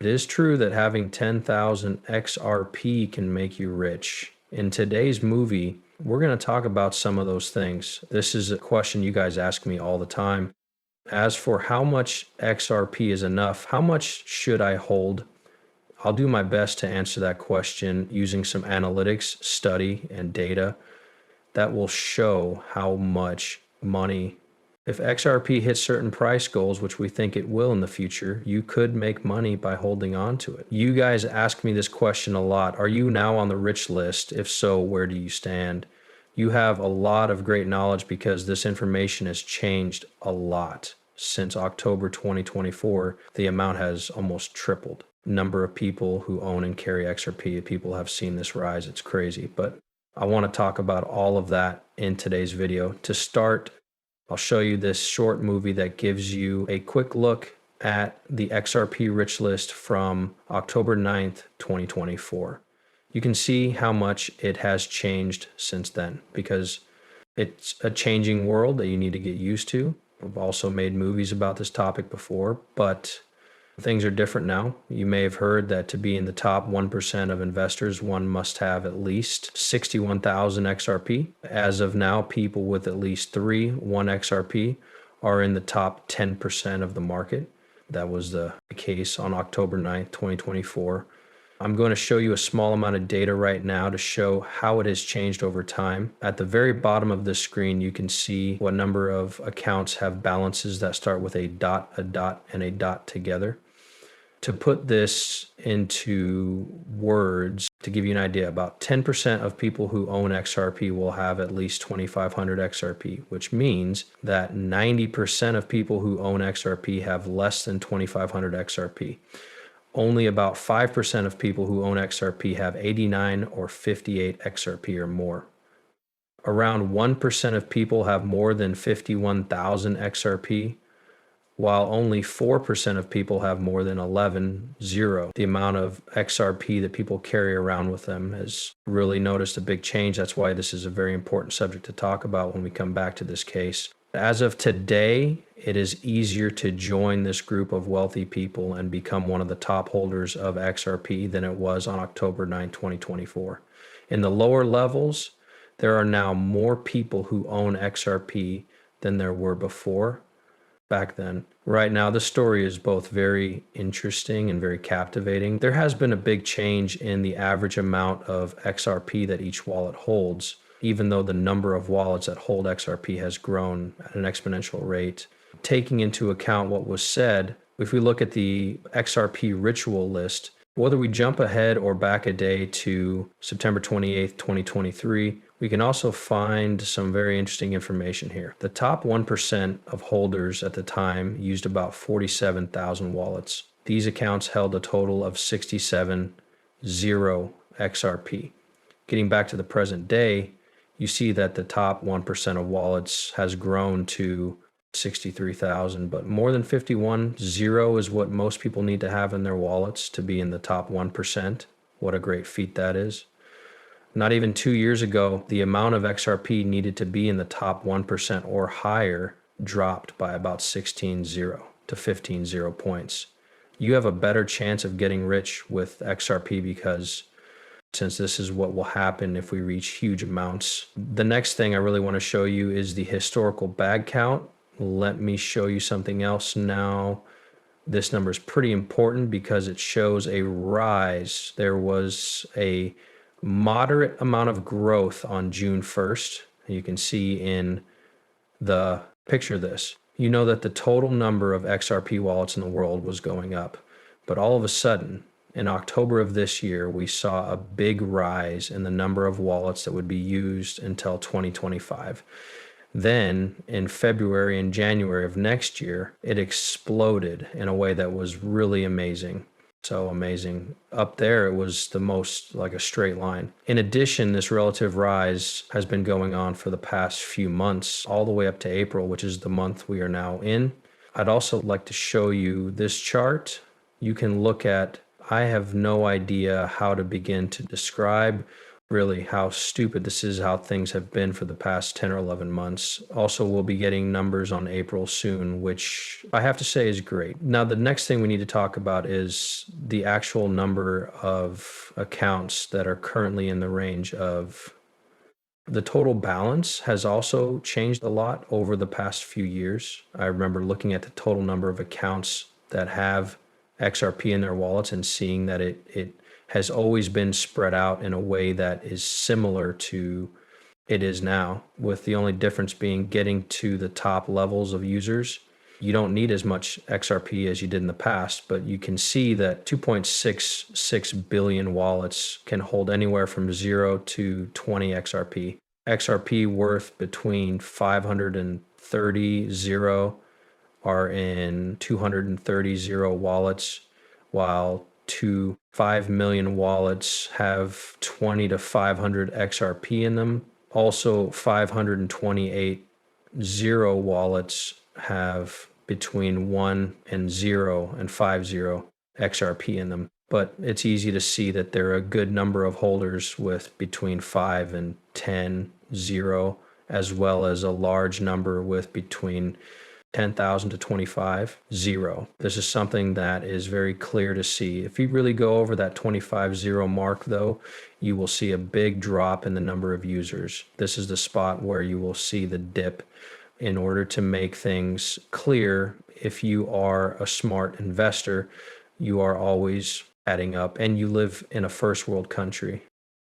It is true that having 10,000 XRP can make you rich. In today's movie, we're going to talk about some of those things. This is a question you guys ask me all the time. As for how much XRP is enough, how much should I hold? I'll do my best to answer that question using some analytics, study, and data that will show how much money. If XRP hits certain price goals, which we think it will in the future, you could make money by holding on to it. You guys ask me this question a lot. Are you now on the rich list? If so, where do you stand? You have a lot of great knowledge because this information has changed a lot. Since October 2024, the amount has almost tripled. Number of people who own and carry XRP, people have seen this rise. It's crazy. But I want to talk about all of that in today's video. To start, I'll show you this short movie that gives you a quick look at the XRP rich list from October 9th, 2024. You can see how much it has changed since then because it's a changing world that you need to get used to. I've also made movies about this topic before, but things are different now. You may have heard that to be in the top 1% of investors, one must have at least 61,000 XRP. As of now, people with at least 1 XRP are in the top 10% of the market. That was the case on October 9th, 2024. I'm going to show you a small amount of data right now to show how it has changed over time. At the very bottom of this screen, you can see what number of accounts have balances that start with a dot, and a dot together. To put this into words, to give you an idea, about 10% of people who own XRP will have at least 2,500 XRP, which means that 90% of people who own XRP have less than 2,500 XRP. Only about 5% of people who own XRP have 89 or 58 XRP or more. Around 1% of people have more than 51,000 XRP, while only 4% of people have more than 11,000. The amount of XRP that people carry around with them has really noticed a big change. That's why this is a very important subject to talk about when we come back to this case. As of today, it is easier to join this group of wealthy people and become one of the top holders of XRP than it was on October 9, 2024. In the lower levels, there are now more people who own XRP than there were before back then. Right now, the story is both very interesting and very captivating. There has been a big change in the average amount of XRP that each wallet holds, even though the number of wallets that hold XRP has grown at an exponential rate. Taking into account what was said, if we look at the XRP ritual list, whether we jump ahead or back a day to September 28th, 2023, we can also find some very interesting information here. The top 1% of holders at the time used about 47,000 wallets. These accounts held a total of 67,000 XRP. Getting back to the present day, you see that the top 1% of wallets has grown to 63,000, but more than 51,000 is what most people need to have in their wallets to be in the top 1%. What a great feat that is. Not even 2 years ago, the amount of XRP needed to be in the top 1% or higher dropped by about 16,000 to 15,000 points. You have a better chance of getting rich with XRP because since this is what will happen if we reach huge amounts. The next thing I really want to show you is the historical bag count. Let me show you something else now. This number is pretty important because it shows a rise. There was a moderate amount of growth on June 1st. You can see in the picture this. You know that the total number of XRP wallets in the world was going up, but all of a sudden, in October of this year, we saw a big rise in the number of wallets that would be used until 2025. Then in February and January of next year, it exploded in a way that was really amazing. So amazing. Up there, it was the most like a straight line. In addition, this relative rise has been going on for the past few months, all the way up to April, which is the month we are now in. I'd also like to show you this chart. You can look at, I have no idea how to begin to describe really how stupid this is, how things have been for the past 10 or 11 months. Also, we'll be getting numbers on April soon, which I have to say is great. Now, the next thing we need to talk about is the actual number of accounts that are currently in the range of the total balance has also changed a lot over the past few years. I remember looking at the total number of accounts that have XRP in their wallets and seeing that it has always been spread out in a way that is similar to it is now, with the only difference being getting to the top levels of users. You don't need as much XRP as you did in the past, but you can see that 2.66 billion wallets can hold anywhere from 0 to 20 XRP. XRP worth between 530 zero are in 230 zero wallets, while 5 million wallets have 20 to 500 XRP in them. Also, 528 zero wallets have between 1 and 0 and 50 XRP in them. But it's easy to see that there are a good number of holders with between 5 and 10 0, as well as a large number with between 10,000 to 25 0. This is something that is very clear to see. If you really go over that 25 0 mark, though, you will see a big drop in the number of users. This is the spot where you will see the dip. In order to make things clear, if you are a smart investor, you are always adding up and you live in a first world country.